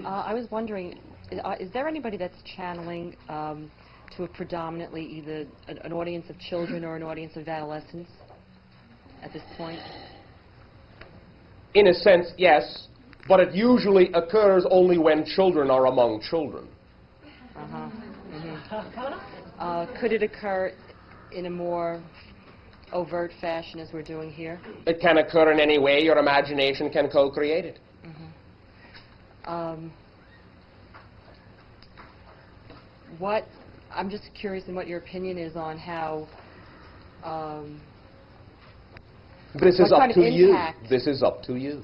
I was wondering, is there anybody that's channeling to a predominantly either an audience of children or an audience of adolescents at this point? In a sense, yes, but it usually occurs only when children are among children. Uh-huh. Could it occur in a more overt fashion as we're doing here? It can occur in any way. Your imagination can co-create it. I'm just curious in what your opinion is on how this is up to you. This is up to you.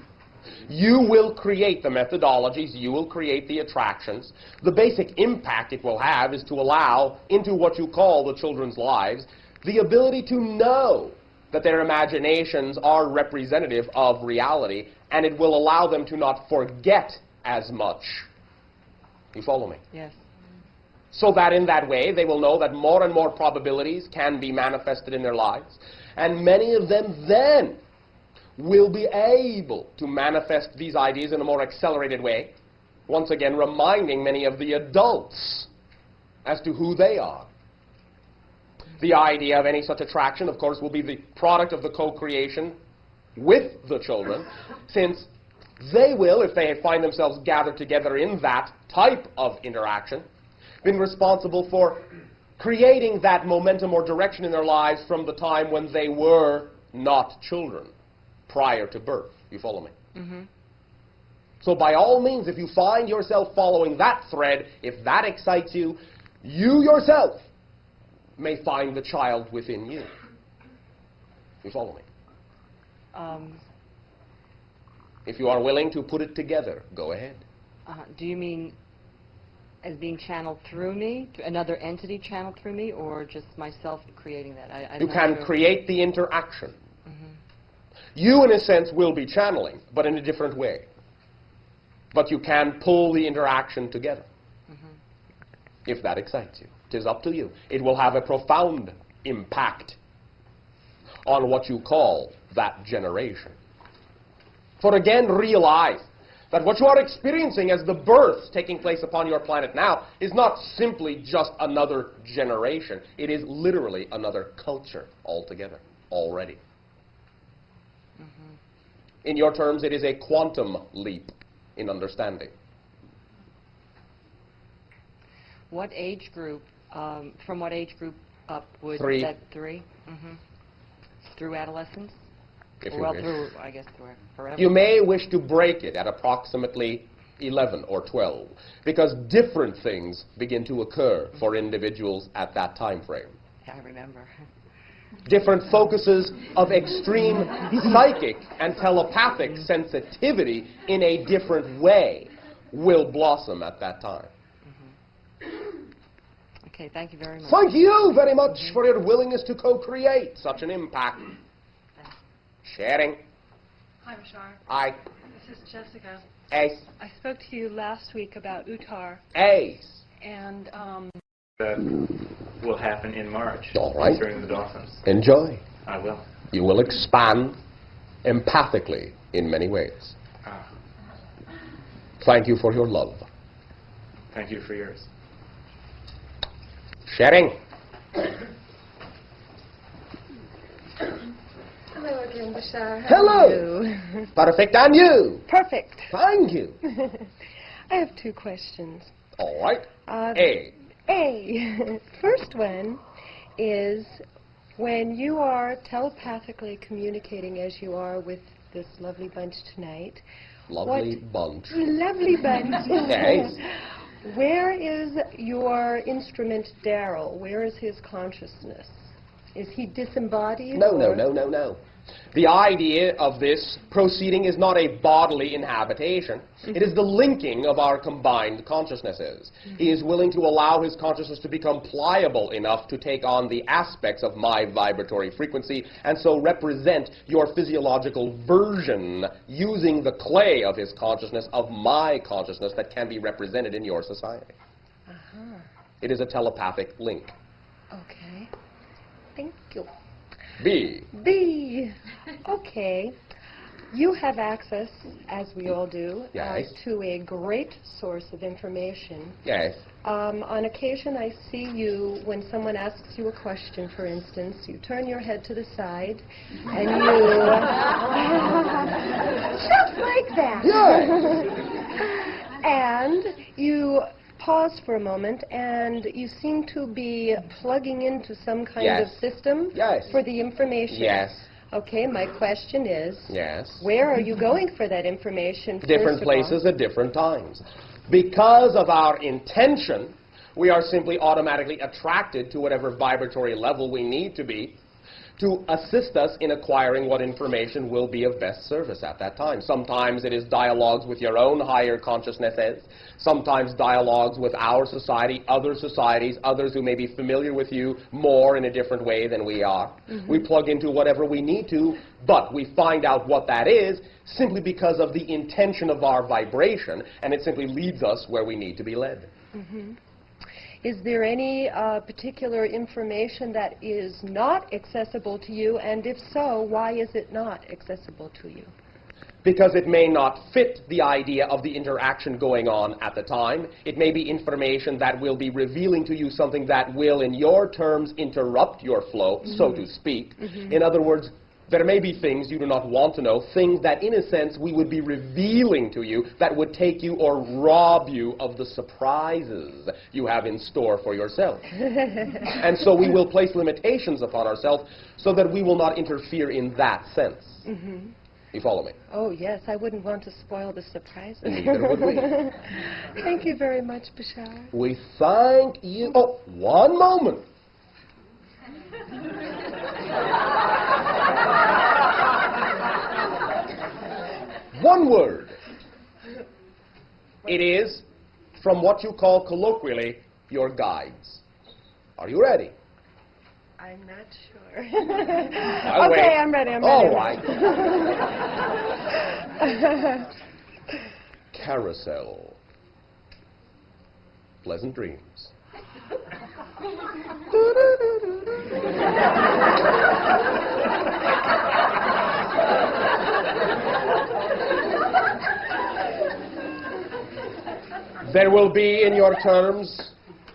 You will create the methodologies, you will create the attractions. The basic impact it will have is to allow into what you call the children's lives the ability to know that their imaginations are representative of reality, and it will allow them to not forget as much. You follow me? Yes. So that in that way they will know that more and more probabilities can be manifested in their lives, and many of them then will be able to manifest these ideas in a more accelerated way, once again reminding many of the adults as to who they are. The idea of any such attraction, of course, will be the product of the co-creation with the children, since they will, if they find themselves gathered together in that type of interaction, been responsible for creating that momentum or direction in their lives from the time when they were not children, prior to birth. You follow me? Mm-hmm. So by all means, if you find yourself following that thread, if that excites you, you yourself may find the child within you. You follow me? If you are willing to put it together, go ahead. Do you mean as being channeled through me, another entity channeled through me, or just myself creating that? You can create the interaction. You, in a sense, will be channeling, but in a different way. But you can pull the interaction together, if that excites you. It is up to you. It will have a profound impact on what you call that generation. For again, realize that what you are experiencing as the birth taking place upon your planet now is not simply just another generation. It is literally another culture altogether, already. In your terms, it is a quantum leap in understanding. What age group, from what age group up would 3. that 3? Through adolescence? If Well, you wish. through, I guess, through forever. You may wish to break it at approximately 11 or 12, because different things begin to occur for individuals at that time frame. I remember. Different focuses of extreme psychic and telepathic sensitivity in a different way will blossom at that time. Okay, thank you very much. Thank you very much for your willingness to co-create such an impact. Sharing. Hi, Bashar. Hi. This is Jessica. Ace. I spoke to you last week about Uttar, Ace. and That will happen in March. All right. During the Dolphins. Enjoy. I will. You will expand empathically in many ways. Thank you for your love. Thank you for yours. Sharing. Hello again, Bashar. Hello. Perfect, and you. Perfect. Thank you. I have 2 questions. All right. A. First one is, when you are telepathically communicating as you are with this lovely bunch tonight. Lovely bunch. Lovely bunch. Yes. Where is your instrument, Daryl? Where is his consciousness? Is he disembodied? No. The idea of this proceeding is not a bodily inhabitation. It is the linking of our combined consciousnesses. He is willing to allow his consciousness to become pliable enough to take on the aspects of my vibratory frequency and so represent your physiological version using the clay of his consciousness of my consciousness that can be represented in your society. It is a telepathic link. Okay. Thank you. B. Okay. You have access, as we all do, Yes. to a great source of information. Yes. On occasion, I see you, when someone asks you a question, for instance, you turn your head to the side, and you... just like that. And you pause for a moment, and you seem to be plugging into some kind of Yes. system Yes. for the information. Yes. Okay, my question is, Yes. where are you going for that information? Different first of all? places at different times. Because of our intention, we are simply automatically attracted to whatever vibratory level we need to be to assist us in acquiring what information will be of best service at that time. Sometimes it is dialogues with your own higher consciousnesses, sometimes dialogues with our society, other societies, others who may be familiar with you more in a different way than we are. We plug into whatever we need to, but we find out what that is simply because of the intention of our vibration, and it simply leads us where we need to be led. Is there any particular information that is not accessible to you, and if so, why is it not accessible to you? Because it may not fit the idea of the interaction going on at the time. It may be information that will be revealing to you something that will, in your terms, interrupt your flow, so to speak. In other words, there may be things you do not want to know, things that, in a sense, we would be revealing to you that would take you or rob you of the surprises you have in store for yourself. And so we will place limitations upon ourselves so that we will not interfere in that sense. You follow me? Oh, yes, I wouldn't want to spoil the surprises. Neither would we. Thank you very much, Bashar. We thank you. Oh, one moment. One word. It is from what you call colloquially your guides. Are you ready? I'm not sure. I'll Okay, wait. I'm ready. All right. Carousel. Pleasant dreams. There will be, in your terms,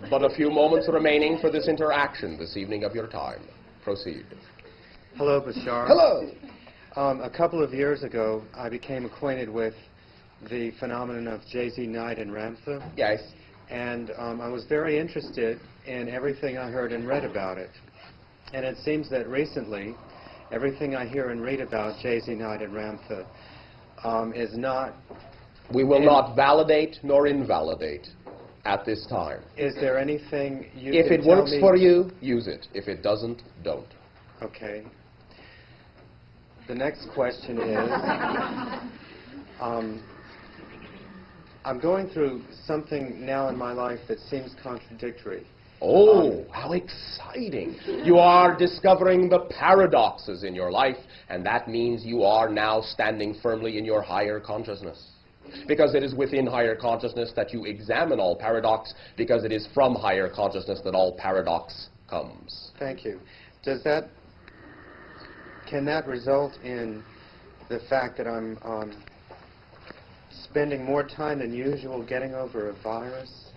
but a few moments remaining for this interaction this evening of your time. Proceed. Hello, Bashar. Hello. A couple of years ago, I became acquainted with the phenomenon of JZ Knight and Ramtha, Yes. and I was very interested in everything I heard and read about it. And it seems that recently, everything I hear and read about JZ Knight and Ramtha is not... We will not validate nor invalidate at this time. Is there anything you If can it tell works me? for you, use it. If it doesn't, don't. Okay. The next question is, I'm going through something now in my life that seems contradictory. Oh, how exciting. You are discovering the paradoxes in your life, and that means you are now standing firmly in your higher consciousness. Because it is within higher consciousness that you examine all paradox, because it is from higher consciousness that all paradox comes. Thank you. Can that result in the fact that I'm spending more time than usual getting over a virus?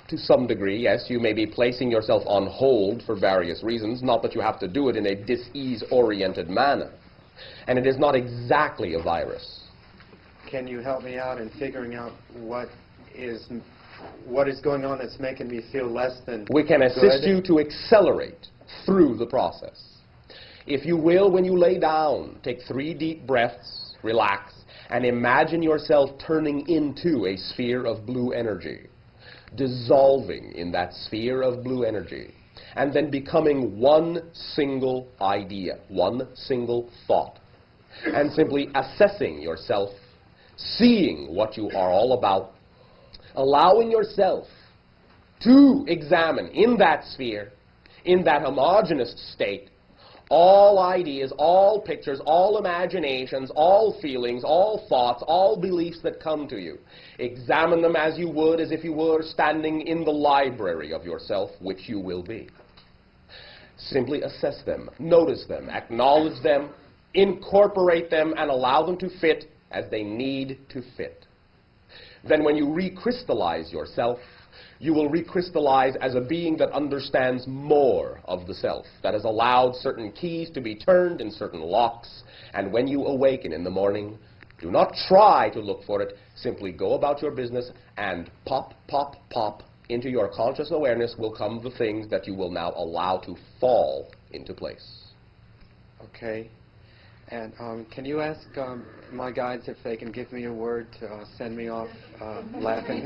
To some degree, yes, you may be placing yourself on hold for various reasons, not that you have to do it in a dis-ease-oriented manner. And it is not exactly a virus. Can you help me out in figuring out what is going on that's making me feel less than We can assist good? you to accelerate through the process. If you will, when you lay down, take 3 deep breaths, relax, and imagine yourself turning into a sphere of blue energy, dissolving in that sphere of blue energy, and then becoming one single idea, one single thought, and simply assessing yourself, seeing what you are all about, allowing yourself to examine in that sphere, in that homogeneous state, all ideas, all pictures, all imaginations, all feelings, all thoughts, all beliefs that come to you. Examine them as you would, as if you were standing in the library of yourself, which you will be. Simply assess them, notice them, acknowledge them, incorporate them, and allow them to fit as they need to fit. Then when you recrystallize yourself, you will recrystallize as a being that understands more of the self, that has allowed certain keys to be turned in certain locks. And when you awaken in the morning, do not try to look for it. Simply go about your business and pop, pop, pop. Into your conscious awareness will come the things that you will now allow to fall into place. Okay. And can you ask my guides if they can give me a word to send me off laughing?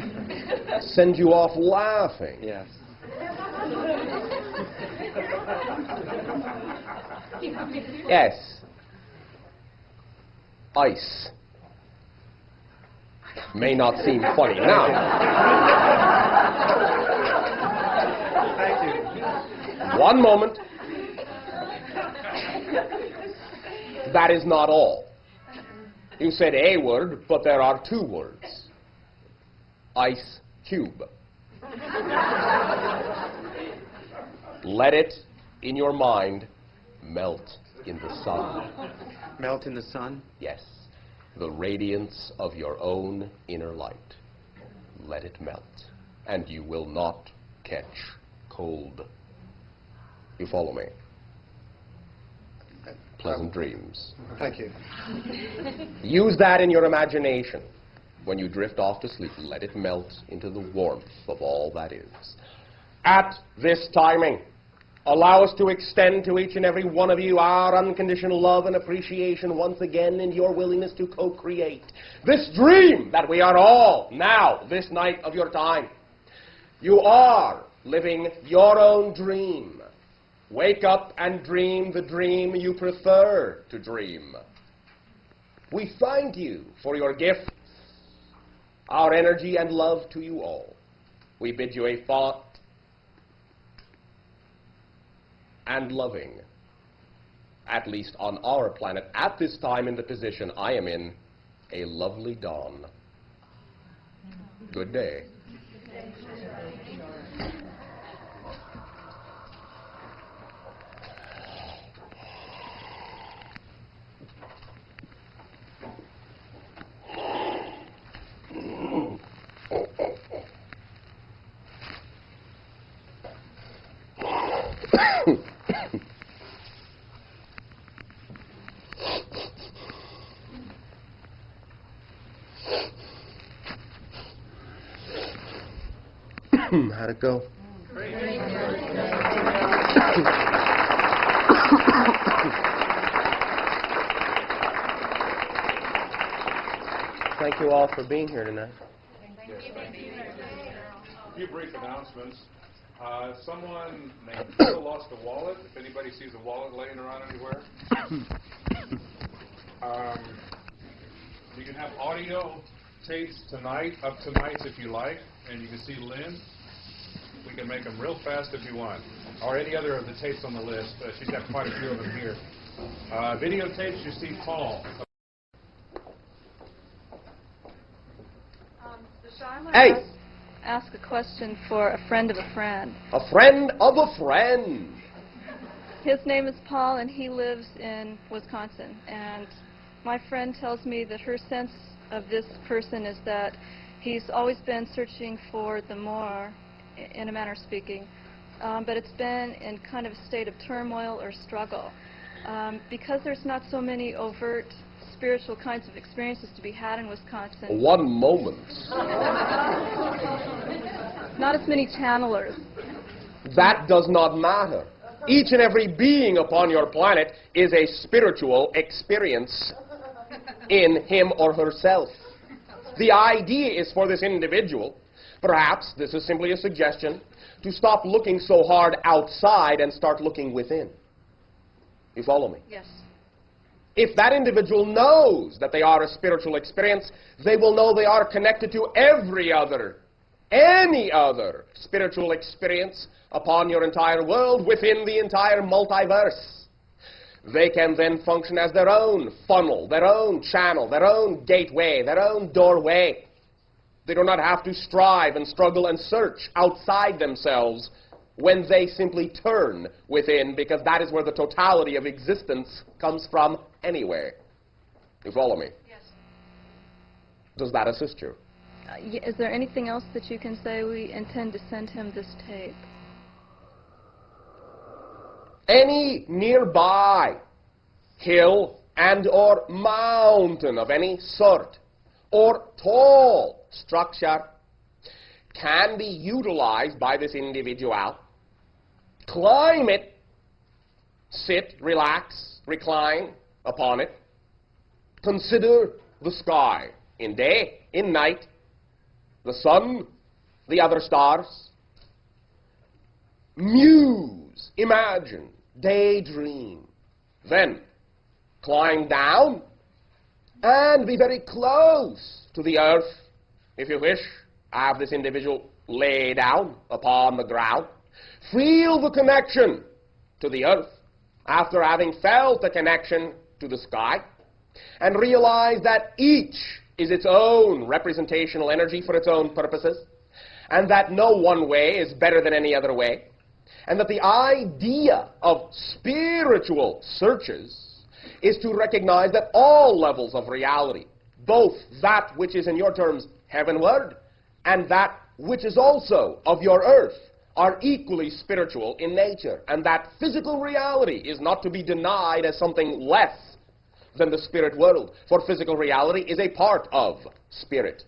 Send you off laughing? Yes. Yes. Ice. May not seem funny now. Thank you. One moment. That is not all. You said a word, but there are two words. Ice cube. Let it, in your mind, melt in the sun. Melt in the sun? Yes. The radiance of your own inner light. Let it melt, and you will not catch cold. You follow me? Pleasant dreams. Thank you. Use that in your imagination. When you drift off to sleep, let it melt into the warmth of all that is. At this timing, allow us to extend to each and every one of you our unconditional love and appreciation once again, and your willingness to co-create this dream that we are all now, this night of your time. You are living your own dream. Wake up and dream the dream you prefer to dream. We thank you for your gifts, our energy and love to you all. We bid you a thought and loving, at least on our planet, at this time in the position I am in, a lovely dawn. Good day. How'd it go? Thank you all for being here tonight. A few brief announcements. Someone named Phil lost a wallet. If anybody sees a wallet laying around anywhere. You can have audio tapes tonight, up to nights if you like, and you can see Lynn. We can make them real fast if you want, or any other of the tapes on the list. She's got quite a few of them here. Videotapes, you see Paul. Hey! Ask a question for a friend of a friend. A friend of a friend. His name is Paul, and he lives in Wisconsin. And my friend tells me that her sense of this person is that he's always been searching for the more, in a manner of speaking, but it's been in kind of a state of turmoil or struggle. Because there's not so many overt spiritual kinds of experiences to be had in Wisconsin. One moment. Not as many channelers. That does not matter. Each and every being upon your planet is a spiritual experience in him or herself. The idea is for this individual, perhaps this is simply a suggestion, to stop looking so hard outside and start looking within. You follow me? Yes. If that individual knows that they are a spiritual experience, they will know they are connected to any other spiritual experience upon your entire world, within the entire multiverse. They can then function as their own funnel, their own channel, their own gateway, their own doorway. They do not have to strive and struggle and search outside themselves when they simply turn within, because that is where the totality of existence comes from anyway. You follow me? Yes. Does that assist you? Is there anything else that you can say? We intend to send him this tape. Any nearby hill and or mountain of any sort or tall structure can be utilized by this individual. Climb it, sit, relax, recline upon it. Consider the sky in day, in night, the sun, the other stars. Muse, imagine, daydream. Then climb down and be very close to the earth, if you wish. Have this individual lay down upon the ground. Feel the connection to the earth after having felt the connection to the sky, and realize that each is its own representational energy for its own purposes, and that no one way is better than any other way, and that the idea of spiritual searches is to recognize that all levels of reality, both that which is in your terms heavenward and that which is also of your earth, are equally spiritual in nature, and that physical reality is not to be denied as something less than the spirit world, for physical reality is a part of spirit.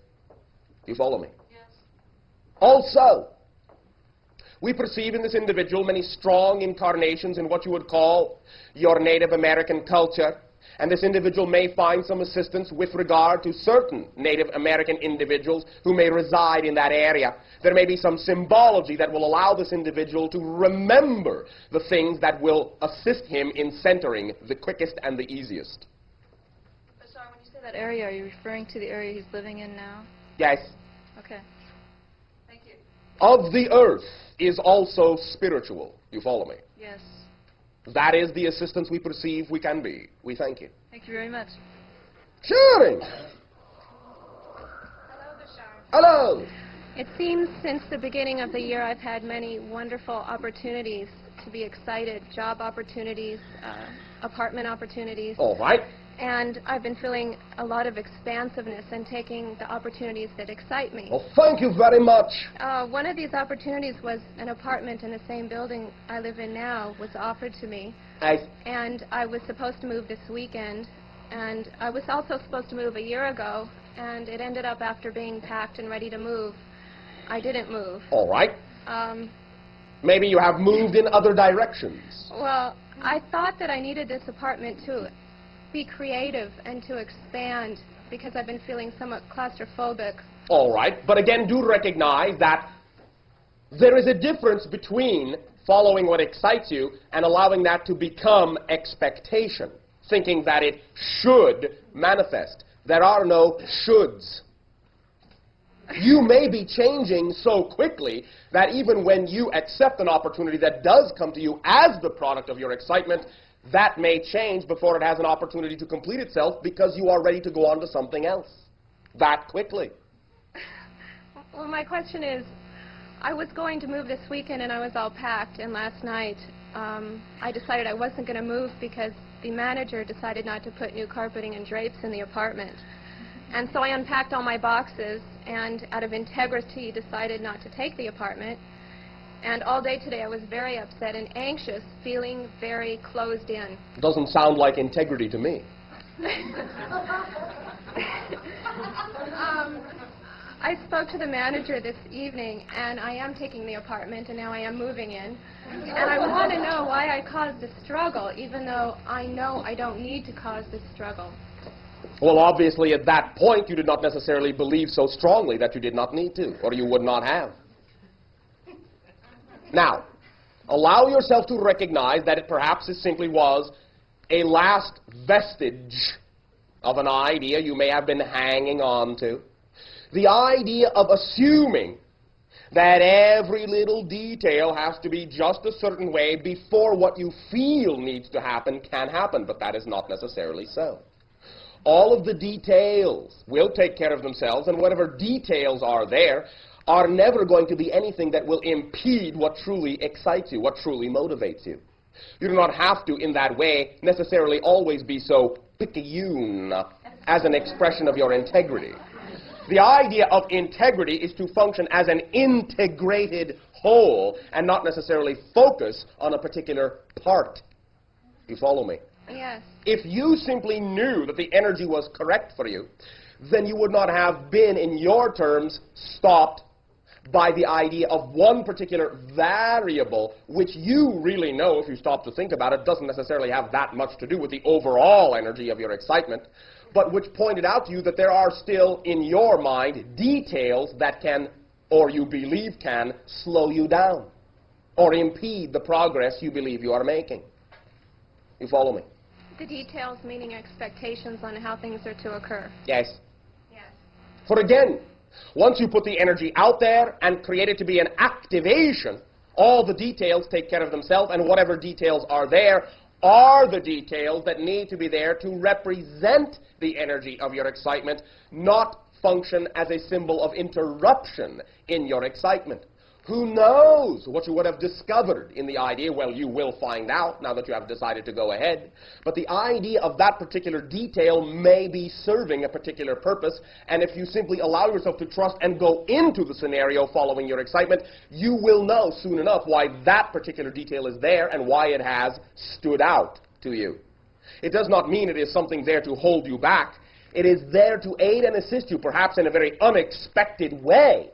You follow me? Yes. Also, we perceive in this individual many strong incarnations in what you would call your Native American culture, and this individual may find some assistance with regard to certain Native American individuals who may reside in that area. There may be some symbology that will allow this individual to remember the things that will assist him in centering the quickest and the easiest. Sorry, when you say that area, are you referring to the area he's living in now? Yes. Okay. Thank you. Of the earth is also spiritual. You follow me? Yes. That is the assistance we perceive we can be. We thank you. Thank you very much. Sharing. Hello, Bashar. Hello. It seems since the beginning of the year I've had many wonderful opportunities to be excited, job opportunities, apartment opportunities. All right. And I've been feeling a lot of expansiveness and taking the opportunities that excite me. Well, thank you very much. One of these opportunities was an apartment in the same building I live in now was offered to me. And I was supposed to move this weekend. And I was also supposed to move a year ago. And it ended up after being packed and ready to move, I didn't move. All right. Maybe you have moved in other directions. Well, I thought that I needed this apartment to be creative and to expand because I've been feeling somewhat claustrophobic. All right, but again, do recognize that there is a difference between following what excites you and allowing that to become expectation, thinking that it should manifest. There are no shoulds. You may be changing so quickly that even when you accept an opportunity that does come to you as the product of your excitement, that may change before it has an opportunity to complete itself because you are ready to go on to something else that quickly. Well, my question is, I was going to move this weekend and I was all packed, and last night I decided I wasn't going to move because the manager decided not to put new carpeting and drapes in the apartment. And so I unpacked all my boxes and out of integrity decided not to take the apartment. And all day today I was very upset and anxious, feeling very closed in. Doesn't sound like integrity to me. I spoke to the manager this evening, and I am taking the apartment, and now I am moving in. And I want to know why I caused this struggle, even though I know I don't need to cause this struggle. Well, obviously at that point you did not necessarily believe so strongly that you did not need to, or you would not have. Now, allow yourself to recognize that it perhaps it simply was a last vestige of an idea you may have been hanging on to. The idea of assuming that every little detail has to be just a certain way before what you feel needs to happen can happen, but that is not necessarily so. All of the details will take care of themselves, and whatever details are there are never going to be anything that will impede what truly excites you, what truly motivates you. You do not have to, in that way, necessarily always be so picayune as an expression of your integrity. The idea of integrity is to function as an integrated whole and not necessarily focus on a particular part. You follow me? Yes. If you simply knew that the energy was correct for you, then you would not have been, in your terms, stopped by the idea of one particular variable, which you really know, if you stop to think about it, doesn't necessarily have that much to do with the overall energy of your excitement, but which pointed out to you that there are still, in your mind, details that can, or you believe can, slow you down or impede the progress you believe you are making. You follow me? The details meaning expectations on how things are to occur. Yes. Yes. For again, once you put the energy out there and create it to be an activation, all the details take care of themselves, and whatever details are there are the details that need to be there to represent the energy of your excitement, not function as a symbol of interruption in your excitement. Who knows what you would have discovered in the idea? Well, you will find out now that you have decided to go ahead. But the idea of that particular detail may be serving a particular purpose, and if you simply allow yourself to trust and go into the scenario following your excitement, you will know soon enough why that particular detail is there and why it has stood out to you. It does not mean it is something there to hold you back. It is there to aid and assist you, perhaps in a very unexpected way.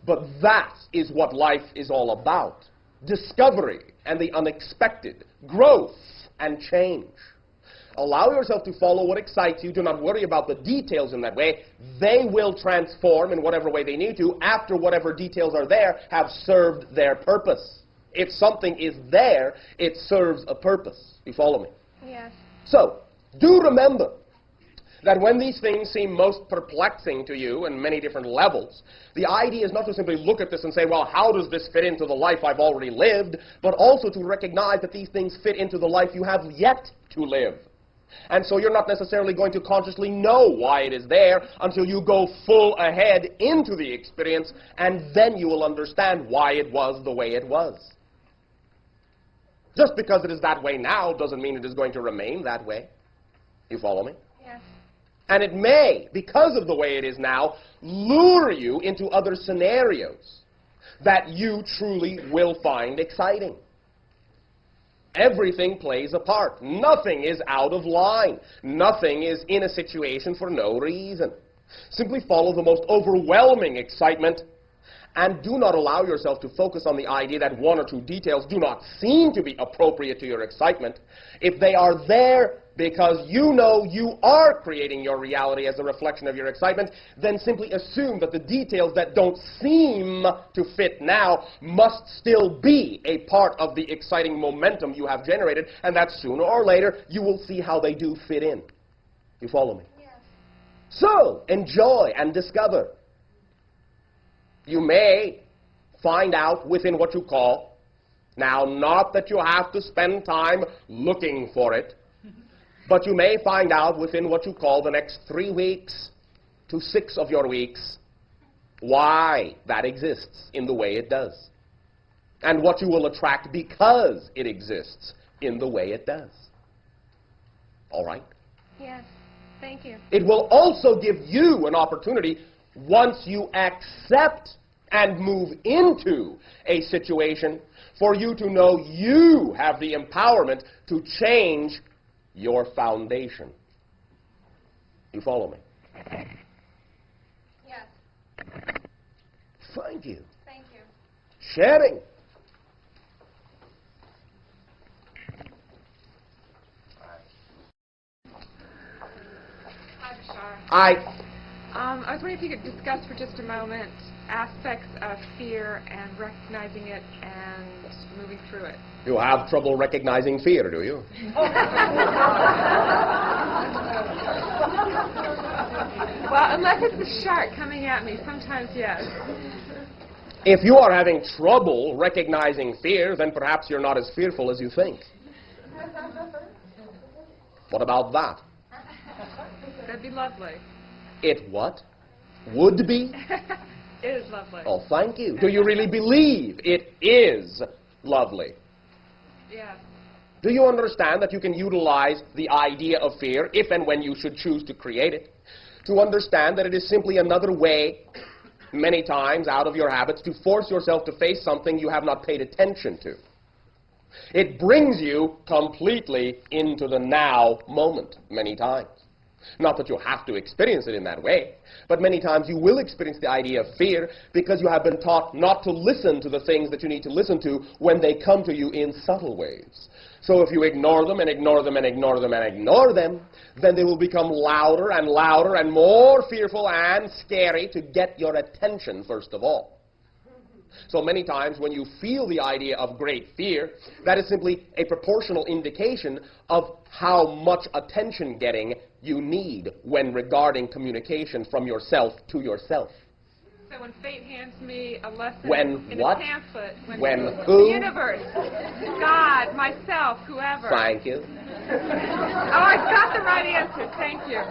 But that is what life is all about. Discovery and the unexpected, growth and change. Allow yourself to follow what excites you. Do not worry about the details in that way. They will transform in whatever way they need to after whatever details are there have served their purpose. If something is there, it serves a purpose. You follow me? Yes. So, do remember that when these things seem most perplexing to you in many different levels, the idea is not to simply look at this and say, well, how does this fit into the life I've already lived, but also to recognize that these things fit into the life you have yet to live. And so you're not necessarily going to consciously know why it is there until you go full ahead into the experience, and then you will understand why it was the way it was. Just because it is that way now doesn't mean it is going to remain that way. You follow me? Yes. And it may, because of the way it is now, lure you into other scenarios that you truly will find exciting. Everything plays a part. Nothing is out of line. Nothing is in a situation for no reason. Simply follow the most overwhelming excitement, and do not allow yourself to focus on the idea that one or two details do not seem to be appropriate to your excitement. If they are there because you know you are creating your reality as a reflection of your excitement, then simply assume that the details that don't seem to fit now must still be a part of the exciting momentum you have generated, and that sooner or later you will see how they do fit in. You follow me? Yes. So, enjoy and discover. You may find out within what you call, now not that you have to spend time looking for it, but you may find out within what you call the next 3 weeks to 6 of your weeks why that exists in the way it does, and what you will attract because it exists in the way it does. All right? Yes. Thank you. It will also give you an opportunity, once you accept and move into a situation, for you to know you have the empowerment to change your foundation. You follow me? Yes. Thank you. Thank you. Sharing. Hi, Bashar. I I was wondering if you could discuss for just a moment aspects of fear and recognizing it and moving through it. You have trouble recognizing fear, do you? Well, unless it's the shark coming at me, sometimes yes. If you are having trouble recognizing fear, then perhaps you're not as fearful as you think. What about that? That'd be lovely. It what? Would be? It is lovely. Oh, thank you. Do you really believe it is lovely? Yes. Do you understand that you can utilize the idea of fear if and when you should choose to create it? To understand that it is simply another way, many times out of your habits, to force yourself to face something you have not paid attention to. It brings you completely into the now moment many times. Not that you have to experience it in that way, but many times you will experience the idea of fear because you have been taught not to listen to the things that you need to listen to when they come to you in subtle ways. So if you ignore them and ignore them and ignore them and ignore them, then they will become louder and louder and more fearful and scary to get your attention first of all. So many times when you feel the idea of great fear, that is simply a proportional indication of how much attention getting you need when regarding communication from yourself to yourself. So when fate hands me a lesson When in what? a pamphlet, When who? the universe, God, myself, whoever. Thank you. Oh, I got the right answer. Thank you.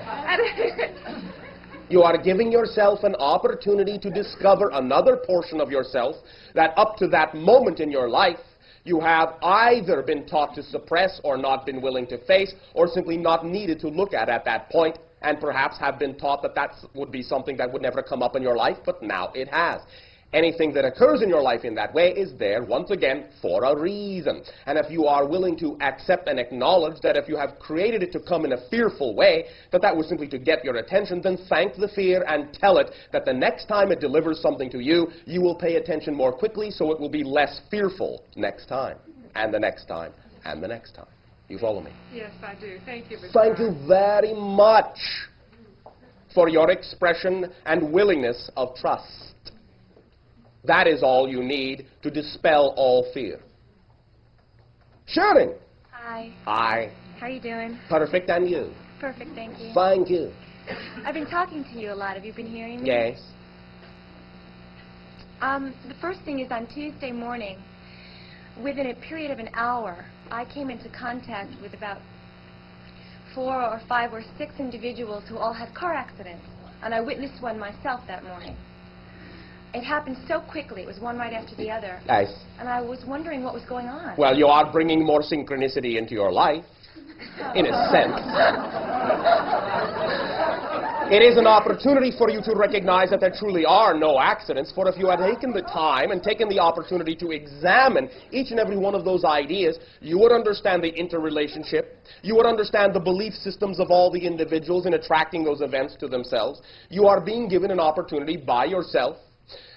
You are giving yourself an opportunity to discover another portion of yourself that up to that moment in your life you have either been taught to suppress or not been willing to face or simply not needed to look at that point, and perhaps have been taught that that would be something that would never come up in your life, but now it has. Anything that occurs in your life in that way is there, once again, for a reason. And if you are willing to accept and acknowledge that if you have created it to come in a fearful way, that that was simply to get your attention, then thank the fear and tell it that the next time it delivers something to you, you will pay attention more quickly, so it will be less fearful next time, and the next time, and the next time. You follow me? Yes, I do. Thank you, Mr. Thank you very much for your expression and willingness of trust. That is all you need to dispel all fear. Sharing. Hi. Hi. How are you doing? Perfect, and you? Perfect, thank you. Thank you. I've been talking to you a lot. Have you been hearing me? Yes. The first thing is on Tuesday morning, within a period of an hour, I came into contact with about 4 or 5 or 6 individuals who all had car accidents, and I witnessed one myself that morning. It happened so quickly. It was one right after the other. Nice. And I was wondering what was going on. Well, you are bringing more synchronicity into your life, in a sense. It is an opportunity for you to recognize that there truly are no accidents, for if you had taken the time and taken the opportunity to examine each and every one of those ideas, you would understand the interrelationship. You would understand the belief systems of all the individuals in attracting those events to themselves. You are being given an opportunity by yourself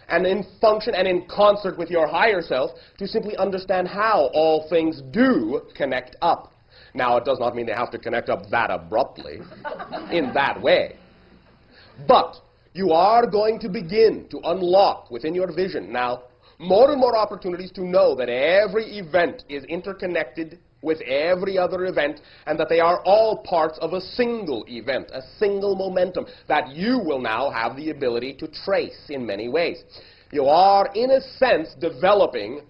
and in function and in concert with your higher self to simply understand how all things do connect up. Now, it does not mean they have to connect up that abruptly in that way. But you are going to begin to unlock within your vision now more and more opportunities to know that every event is interconnected with every other event, and that they are all parts of a single event, a single momentum that you will now have the ability to trace in many ways. You are, in a sense, developing,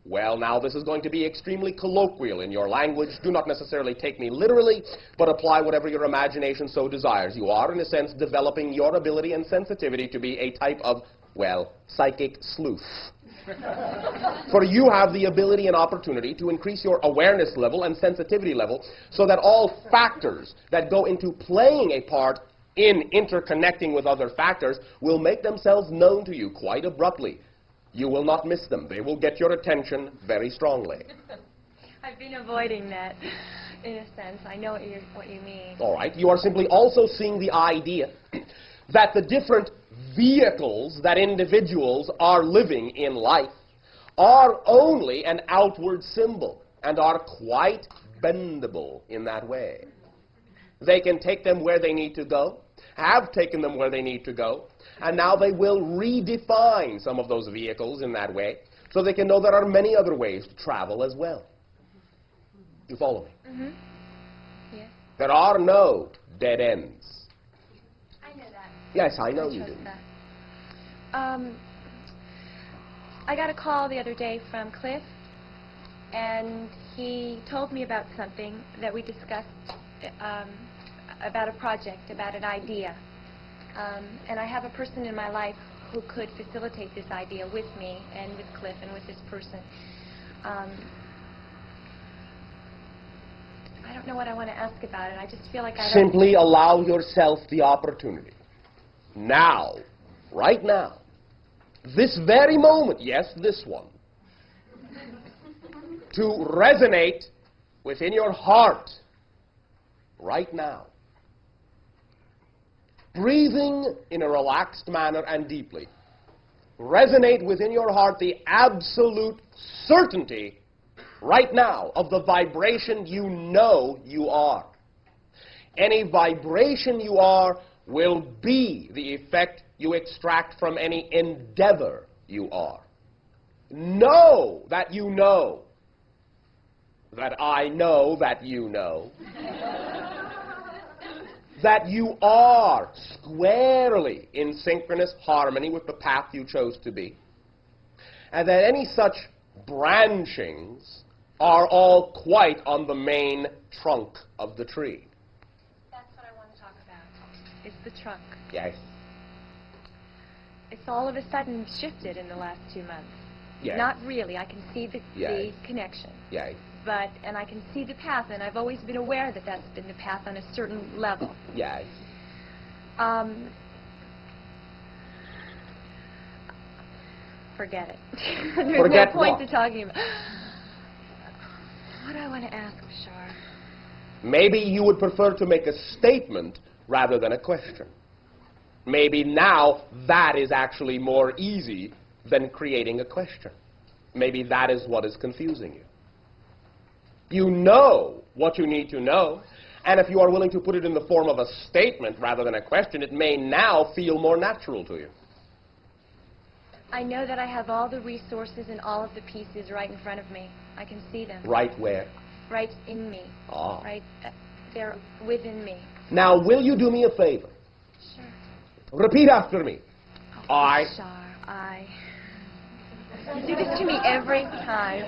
well, now this is going to be extremely colloquial in your language. Do not necessarily take me literally, but apply whatever your imagination so desires. You are, in a sense, developing your ability and sensitivity to be a type of, well, psychic sleuth. For you have the ability and opportunity to increase your awareness level and sensitivity level so that all factors that go into playing a part in interconnecting with other factors will make themselves known to you quite abruptly. You will not miss them. They will get your attention very strongly. I've been avoiding that, in a sense. I know what you mean. All right. You are simply also seeing the idea that the different vehicles that individuals are living in life are only an outward symbol and are quite bendable in that way. They can take them where they need to go, have taken them where they need to go, and now they will redefine some of those vehicles in that way so they can know there are many other ways to travel as well. You follow me? Mm-hmm. Yes. There are no dead ends. I know that. Yes, I know you do. That. I got a call the other day from Cliff, and he told me about something that we discussed, about a project, about an idea. And I have a person in my life who could facilitate this idea with me and with Cliff and with this person. I don't know what I want to ask about it. I just feel like I Simply allow yourself the opportunity. Now, right now, this very moment, yes, this one, to resonate within your heart right now. Breathing in a relaxed manner and deeply. Resonate within your heart the absolute certainty right now of the vibration you know you are. Any vibration you are will be the effect you extract from any endeavor you are. Know that you know that I know that you know that you are squarely in synchronous harmony with the path you chose to be, and that any such branchings are all quite on the main trunk of the tree. That's what I want to talk about, is the trunk. Yes. It's all of a sudden shifted in the last 2 months. Yes. Not really. I can see the Yes. connection. Yes. And I can see the path, and I've always been aware that that's been the path on a certain level. Yes. Forget it. There's Forget no point what? to talking about. What do I want to ask, Bashar? Maybe you would prefer to make a statement rather than a question. Maybe now that is actually more easy than creating a question. Maybe that is what is confusing you. You know what you need to know, and if you are willing to put it in the form of a statement rather than a question, it may now feel more natural to you. I know that I have all the resources and all of the pieces right in front of me. I can see them. Right where? Right in me. Ah. Right, they're within me. Now, will you do me a favor? Sure. Repeat after me. Oh, I. Bashar, You do this to me every time.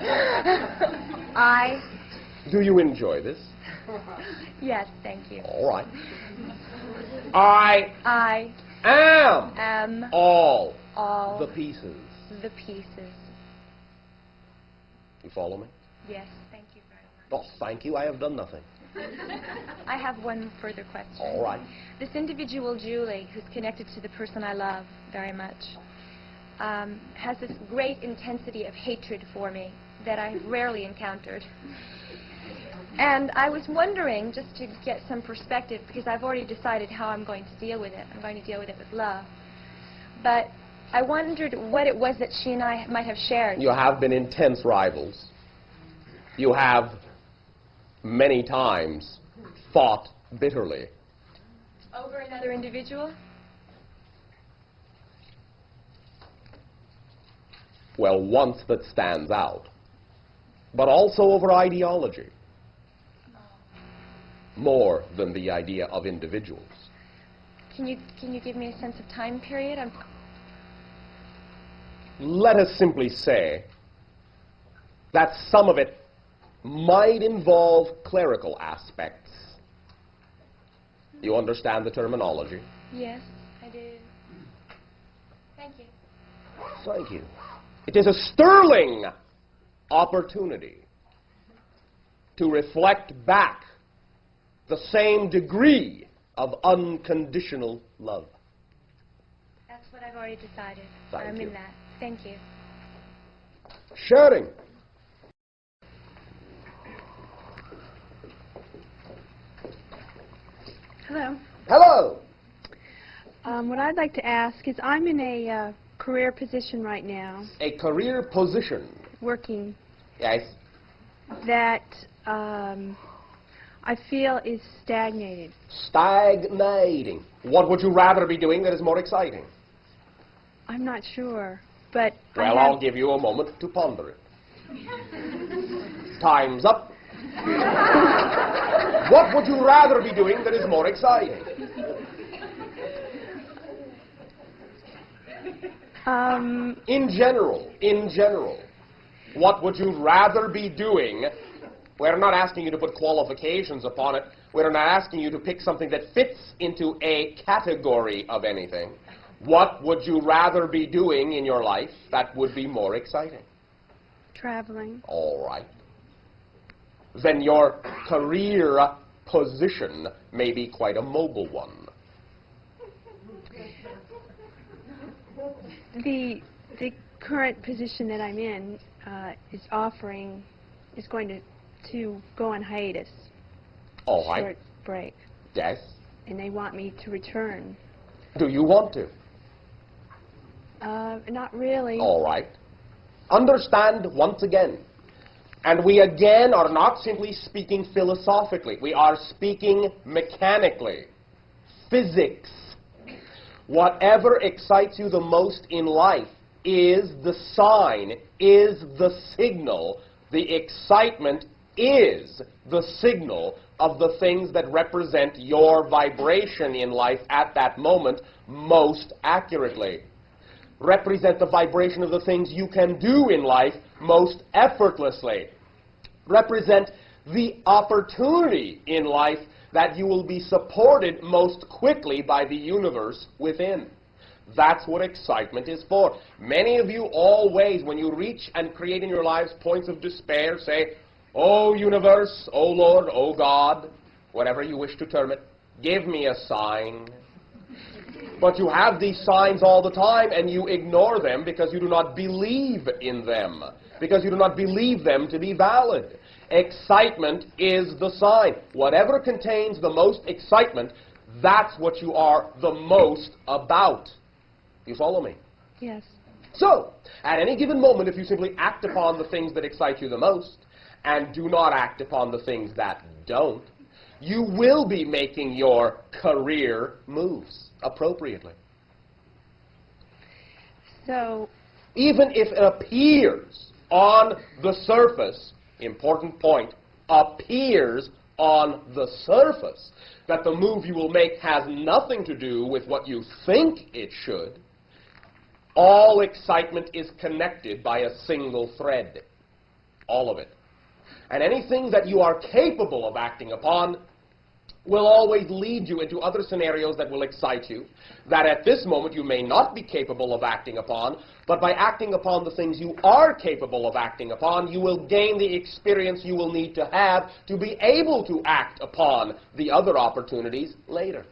I. Do you enjoy this? Yes, thank you. All right. I am all the pieces. The pieces. You follow me? Yes, thank you very much. Oh, thank you. I have done nothing. I have one further question. All right. This individual, Julie, who's connected to the person I love very much, has this great intensity of hatred for me that I've rarely encountered. And I was wondering, just to get some perspective, because I've already decided how I'm going to deal with it. I'm going to deal with it with love. But I wondered what it was that she and I might have shared. You have been intense rivals. You have many times fought bitterly. Over another individual? Well, once that stands out. But also over ideology. More than the idea of individuals. Can you give me a sense of time period? Let us simply say that some of it might involve clerical aspects. You understand the terminology? Yes, I do. Thank you. Thank you. It is a sterling opportunity to reflect back the same degree of unconditional love. That's what I've already decided. Thank I'm you. in that. Thank you. Sharing. Hello. Hello. What I'd like to ask is I'm in a career position right now, A career position. working, Yes. that I feel is stagnated. Stagnating. What would you rather be doing that is more exciting? I'm not sure, but Well, I'll give you a moment to ponder it. Time's up. What would you rather be doing that is more exciting? In general, what would you rather be doing? We're not asking you to put qualifications upon it. We're not asking you to pick something that fits into a category of anything. What would you rather be doing in your life that would be more exciting? Traveling. All right. Then your career position may be quite a mobile one. The current position that I'm in is going to go on hiatus. All right. Short break. Yes. And they want me to return. Do you want to? Not really. All right. Understand once again. And we again are not simply speaking philosophically. We are speaking mechanically. Physics. Whatever excites you the most in life is the sign, is the signal. The excitement is the signal of the things that represent your vibration in life at that moment most accurately. Represent the vibration of the things you can do in life most effortlessly. Represent the opportunity in life that you will be supported most quickly by the universe within. That's what excitement is for. Many of you always, when you reach and create in your lives points of despair, say, "Oh universe, oh Lord, oh God," whatever you wish to term it, "give me a sign." But you have these signs all the time and you ignore them because you do not believe in them, because you do not believe them to be valid. Excitement is the sign. Whatever contains the most excitement, that's what you are the most about. You follow me? Yes. So, at any given moment, if you simply act upon the things that excite you the most and do not act upon the things that don't, you will be making your career moves appropriately. So, even if it appears on the surface, important point, appears on the surface that the move you will make has nothing to do with what you think it should, all excitement is connected by a single thread. All of it. And anything that you are capable of acting upon will always lead you into other scenarios that will excite you, that at this moment you may not be capable of acting upon, but by acting upon the things you are capable of acting upon, you will gain the experience you will need to have to be able to act upon the other opportunities later.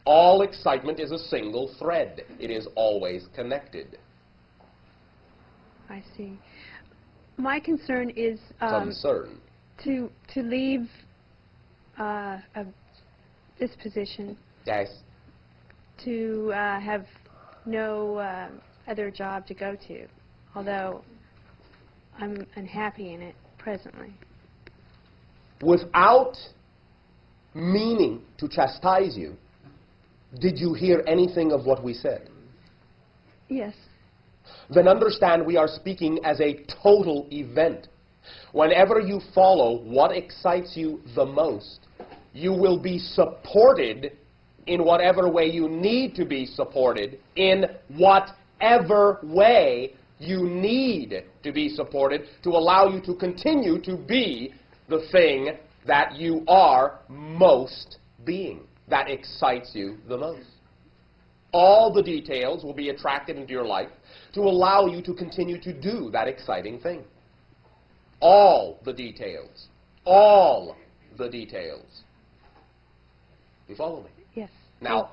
All excitement is a single thread. It is always connected. I see. My concern is to leave this position. Yes. To have no other job to go to, although I'm unhappy in it presently. Without meaning to chastise you, did you hear anything of what we said? Yes. Then understand we are speaking as a total event. Whenever you follow what excites you the most, you will be supported in whatever way you need to be supported, in whatever way you need to be supported to allow you to continue to be the thing that you are most being, that excites you the most. All the details will be attracted into your life to allow you to continue to do that exciting thing. All the details. All the details. You follow me? Yes. Now,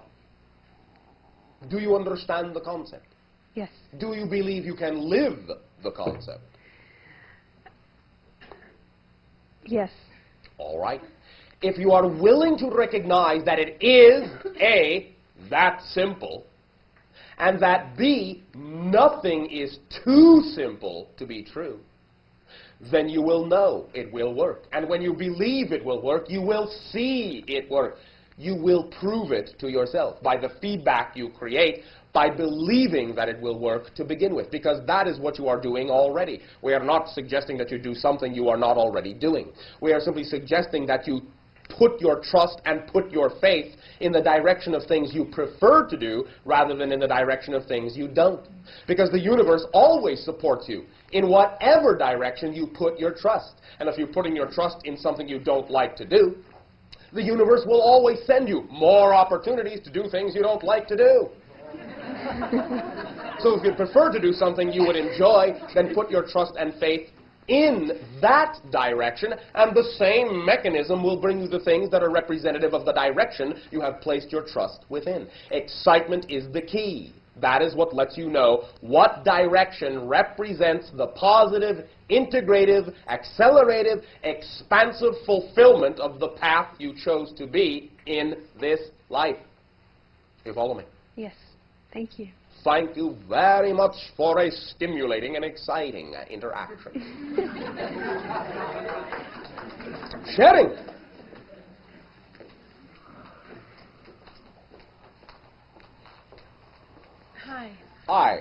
do you understand the concept? Yes. Do you believe you can live the concept? Yes. All right. If you are willing to recognize that it is, A, that simple, and that B, nothing is too simple to be true, then you will know it will work. And when you believe it will work, you will see it work. You will prove it to yourself by the feedback you create, by believing that it will work to begin with, because that is what you are doing already. We are not suggesting that you do something you are not already doing. We are simply suggesting that you put your trust and put your faith in the direction of things you prefer to do rather than in the direction of things you don't. Because the universe always supports you in whatever direction you put your trust. And if you're putting your trust in something you don't like to do, the universe will always send you more opportunities to do things you don't like to do. So if you prefer to do something you would enjoy, then put your trust and faith in that direction, and the same mechanism will bring you the things that are representative of the direction you have placed your trust within. Excitement is the key. That is what lets you know what direction represents the positive, integrative, accelerative, expansive fulfillment of the path you chose to be in this life. You follow me? Yes. Thank you. Thank you very much for a stimulating and exciting interaction. Sharing. Hi. Hi.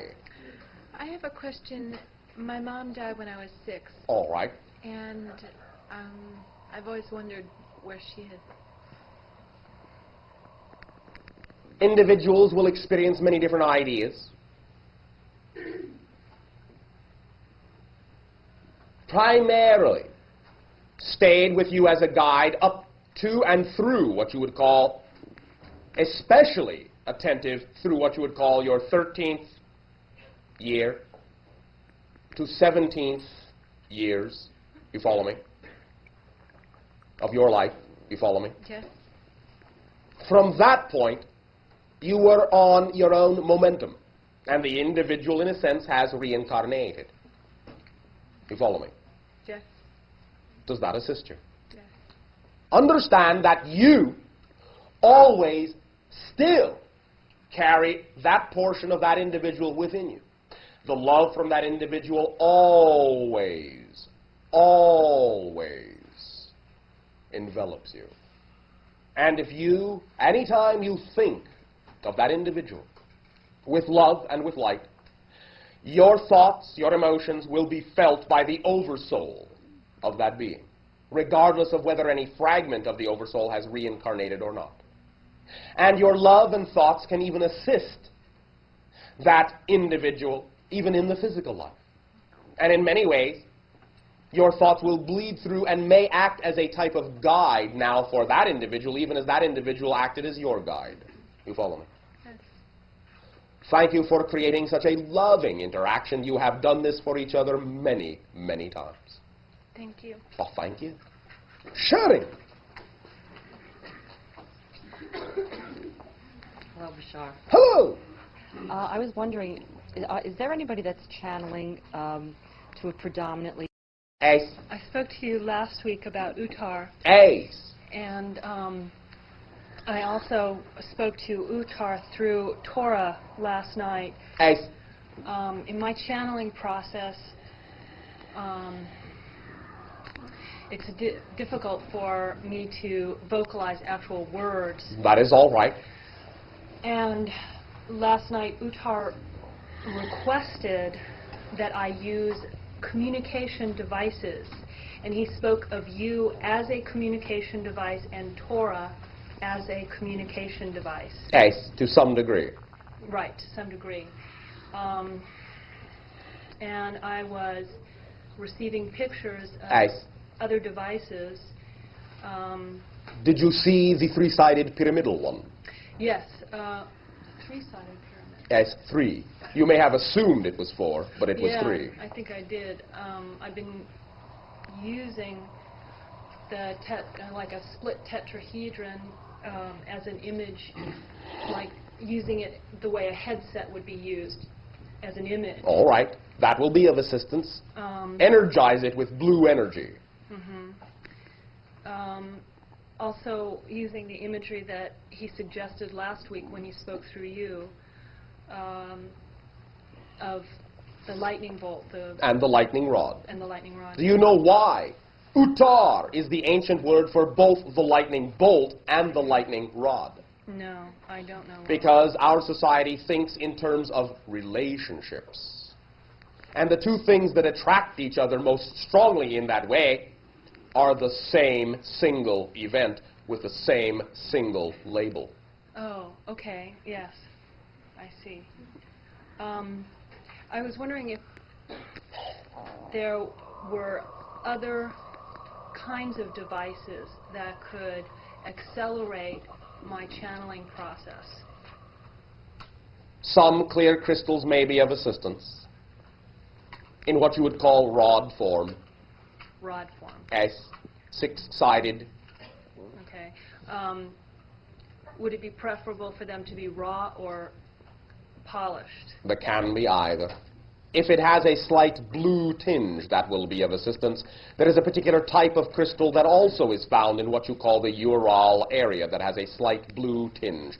I have a question. My mom died when I was 6. All right. And I've always wondered where she is. Individuals will experience many different ideas. Primarily stayed with you as a guide up to and through what you would call, especially attentive through what you would call your 13th year to 17th years. You follow me? Of your life. You follow me? Yes. From that point, you were on your own momentum, and the individual, in a sense, has reincarnated. You follow me? Yes. Does that assist you? Yes. Understand that you always still carry that portion of that individual within you. The love from that individual always, always envelops you. And if you, anytime you think of that individual with love and with light, your thoughts, your emotions will be felt by the oversoul of that being, regardless of whether any fragment of the oversoul has reincarnated or not. And your love and thoughts can even assist that individual even in the physical life. And in many ways, your thoughts will bleed through and may act as a type of guide now for that individual, even as that individual acted as your guide. You follow me? Yes. Thank you for creating such a loving interaction. You have done this for each other many, many times. Thank you. Oh, thank you. Sharing. Hello, Bashar. Hello. I was wondering, is there anybody that's channeling to a predominantly... Ace. I spoke to you last week about Uttar. Ace. And I also spoke to Uttar through Torah last night. Ace. In my channeling process, it's difficult for me to vocalize actual words. That is all right. And last night, Uttar requested that I use communication devices. And he spoke of you as a communication device and Torah as a communication device. Ace, to some degree. Right, to some degree. And I was receiving pictures of Ace. other devices. Did you see the three-sided pyramidal one? Yes, three-sided pyramid. Yes, 3. You may have assumed it was 4, but it was 3. I think I did. I've been using the like a split tetrahedron as an image, like using it the way a headset would be used as an image. All right. That will be of assistance. Energize it with blue energy. Also using the imagery that he suggested last week when he spoke through you of the lightning bolt. And the lightning rod. And the lightning rod. Do you know why? Uttar is the ancient word for both the lightning bolt and the lightning rod. No, I don't know. Because our society thinks in terms of relationships. And the two things that attract each other most strongly in that way are the same single event with the same single label. Oh, okay, yes, I see. I was wondering if there were other kinds of devices that could accelerate my channeling process. Some clear crystals may be of assistance in what you would call rod form. Rod form. Yes, six-sided. Okay. Would it be preferable for them to be raw or polished? There can be either. If it has a slight blue tinge, that will be of assistance. There is a particular type of crystal that also is found in what you call the Ural area that has a slight blue tinge.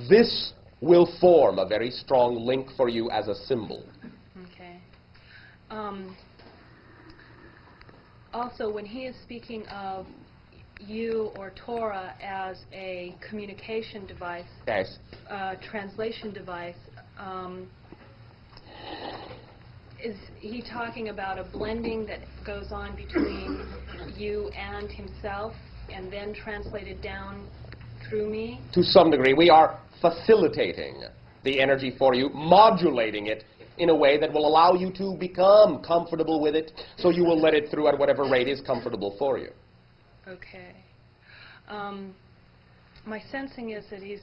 This will form a very strong link for you as a symbol. Okay. Also, when he is speaking of you or Torah as a communication device, yes, translation device, is he talking about a blending that goes on between you and himself and then translated down through me? To some degree, we are facilitating the energy for you, modulating it in a way that will allow you to become comfortable with it, so you will let it through at whatever rate is comfortable for you. Okay. My sensing is that he's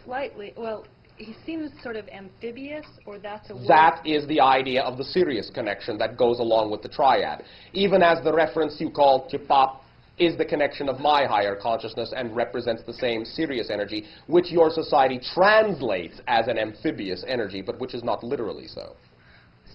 slightly, well, he seems sort of amphibious, or that's a word? That is the idea of the Sirius connection that goes along with the triad. Even as the reference you call Chipap is the connection of my higher consciousness and represents the same Sirius energy, which your society translates as an amphibious energy, but which is not literally so.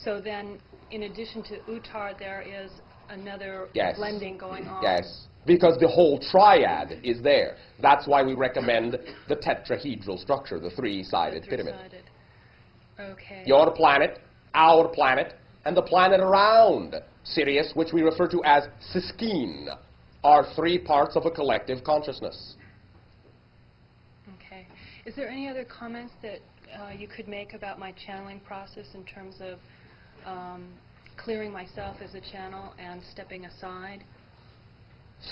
So then, in addition to Uttar, there is another yes, blending going on? Yes, because the whole triad is there. That's why we recommend the tetrahedral structure, the three-sided pyramid. Okay. Your planet, our planet, and the planet around Sirius, which we refer to as Siskine, are three parts of a collective consciousness. Okay. Is there any other comments that you could make about my channeling process in terms of clearing myself as a channel and stepping aside?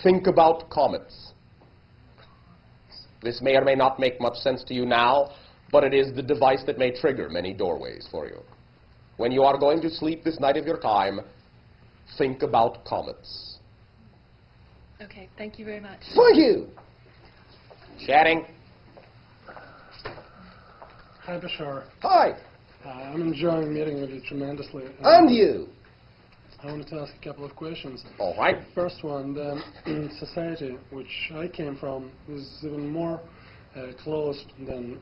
Think about comets. This may or may not make much sense to you now, but it is the device that may trigger many doorways for you. When you are going to sleep this night of your time, think about comets. Okay, thank you very much. Thank you. Chatting. Hi, Bashar. Hi. I'm enjoying meeting with you tremendously. And you. I wanted to ask a couple of questions. All right. First one, the society which I came from is even more closed than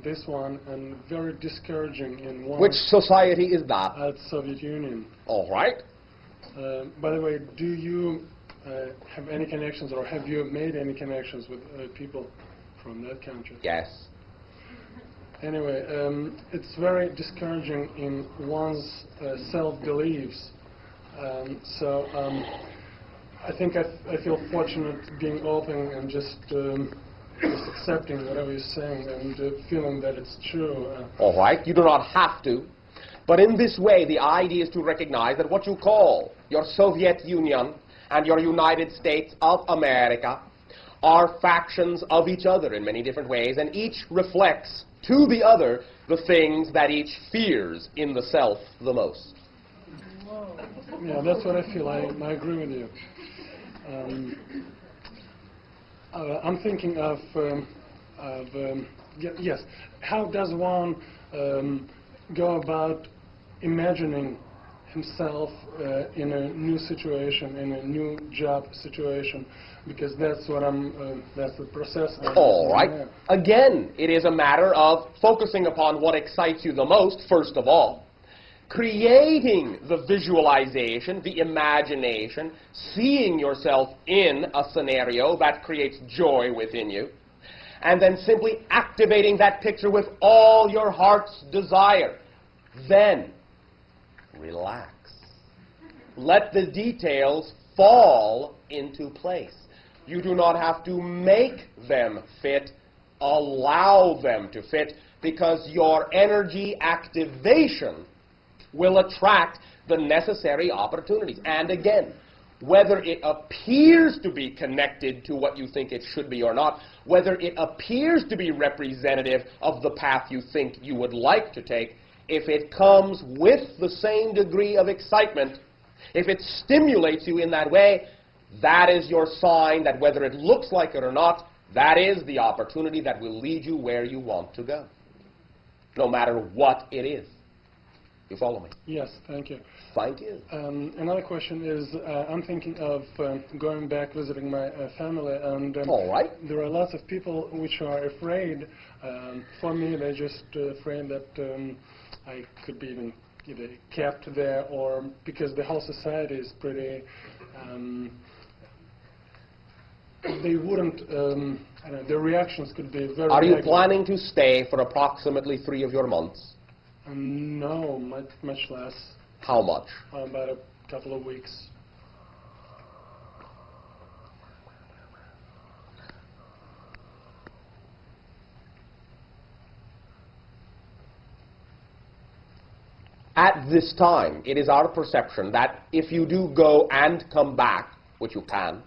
this one and very discouraging in one. Which society is that? Soviet Union. All right. By the way, do you have any connections, or have you made any connections with people from that country? Yes. Anyway, it's very discouraging in one's self-beliefs. So I think I feel fortunate being open and just accepting whatever you're saying and feeling that it's true. All right, you do not have to. But in this way, the idea is to recognize that what you call your Soviet Union and your United States of America are factions of each other in many different ways, and each reflects to the other the things that each fears in the self the most. Yeah, that's what I feel. I agree with you. I'm thinking of yes, how does one go about imagining himself in a new situation, in a new job situation, because that's what that's the process. All right. Again, it is a matter of focusing upon what excites you the most, first of all, creating the visualization, the imagination, seeing yourself in a scenario that creates joy within you, and then simply activating that picture with all your heart's desire. Then, relax. Let the details fall into place. You do not have to make them fit, allow them to fit, because your energy activation will attract the necessary opportunities. And again, whether it appears to be connected to what you think it should be or not, whether it appears to be representative of the path you think you would like to take, if it comes with the same degree of excitement, if it stimulates you in that way, that is your sign that whether it looks like it or not, that is the opportunity that will lead you where you want to go. no matter what it is. You follow me? Yes, thank you. Thank you. Another question is, I'm thinking of going back visiting my family, and all right. There are lots of people which are afraid. For me, they're just afraid that I could be even either kept there, or because the whole society is pretty. They wouldn't. I don't know, their reactions could be very. Are you negative. planning to stay for approximately 3 of your months? No, much less. How much? About a couple of weeks. At this time, it is our perception that if you do go and come back, which you can,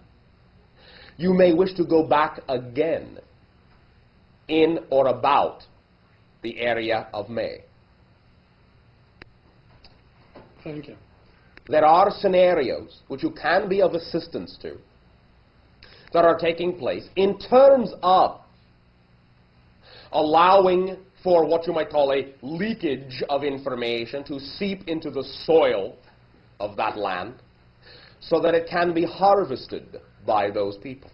you may wish to go back again in or about the area of May. Thank you. There are scenarios which you can be of assistance to that are taking place in terms of allowing for what you might call a leakage of information to seep into the soil of that land so that it can be harvested by those people.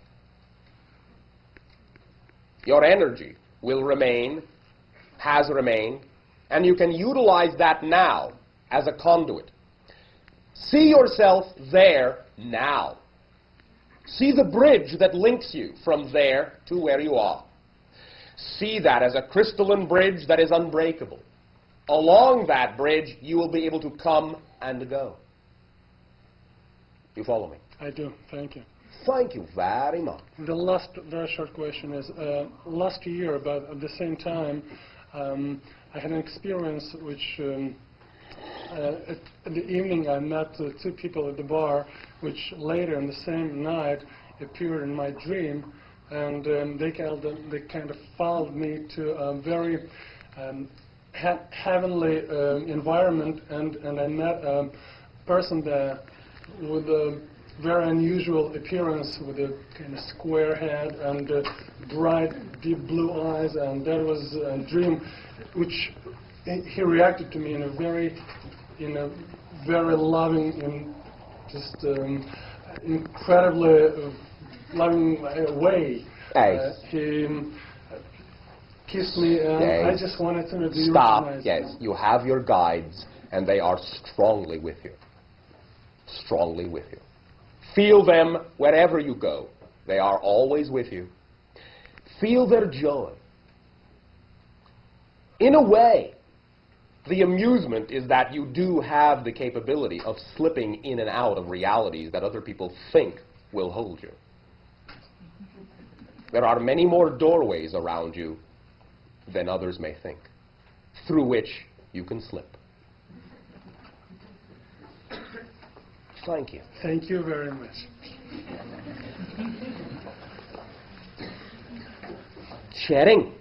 Your energy will remain, has remained, and you can utilize that now as a conduit. See yourself there now. See the bridge that links you from there to where you are. See that as a crystalline bridge that is unbreakable. Along that bridge, you will be able to come and go. You follow me? I do. Thank you. Thank you very much. The last very short question is, last year, about at the same time, I had an experience which, at the evening I met 2 people at the bar, which later in the same night appeared in my dream, and they kind of followed me to a very heavenly environment, and I met a person there with a very unusual appearance, with a kind of square head and bright, deep blue eyes, and that was a dream which he reacted to me in a very loving and just incredibly loving way. He kissed me, and I just wanted to be Stop. recognized. Yes, you have your guides, and they are strongly with you. Strongly with you. Feel them wherever you go. They are always with you. Feel their joy. In a way, the amusement is that you do have the capability of slipping in and out of realities that other people think will hold you. There are many more doorways around you than others may think, through which you can slip. Thank you. Thank you very much. Sharing.